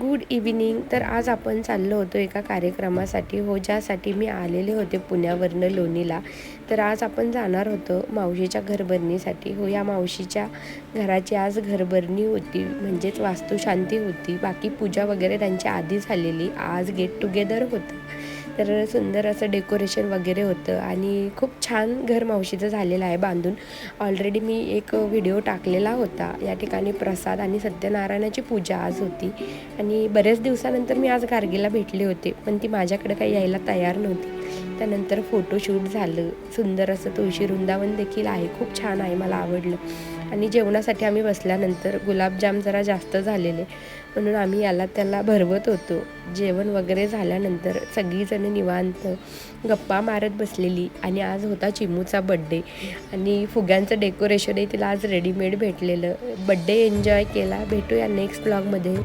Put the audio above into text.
Good evening. तर आज आपण चाललो होतो एका कार्यक्रमासाठी ज्यासाठी मी आलेले होते पुण्यावरनं लोणीला. तर आज आपण जाणार होतो मावशीच्या घरभरणीसाठी. या मावशीच्या घराची आज घरभरणी होती, म्हणजेच वास्तुशांती होती. बाकी पूजा वगैरे त्यांच्या आधी झालेली. आज गेट टुगेदर होतं. तर सुंदर असं डेकोरेशन वगैरे होतं आणि खूप छान घर मावशीचं झालेलं आहे बांधून. ऑलरेडी मी एक व्हिडिओ टाकलेला होता. या ठिकाणी प्रसाद आणि सत्यनारायणाची पूजा आज होती आणि बरेच दिवसानंतर मी आज गार्गीला भेटले होते, पण ती माझ्याकडे काही यायला तयार नव्हती. त्यानंतर फोटोशूट झालं. सुंदर असं तुळशी वृंदावन देखील आहे, खूप छान आहे, मला आवडलं. आणि जेवणासाठी आम्ही बसल्यानंतर गुलाबजाम जरा जास्त झालेले, म्हणून आम्ही याला त्याला भरवत होतो. जेवण वगैरे झाल्यानंतर सगळीजणं निवांत गप्पा मारत बसलेली. आणि आज होता चिमूचा बड्डे आणि फुग्यांचं डेकोरेशनही तिला आज रेडीमेड भेटलेलं. बड्डे एन्जॉय केला. भेटूया नेक्स्ट ब्लॉगमध्ये.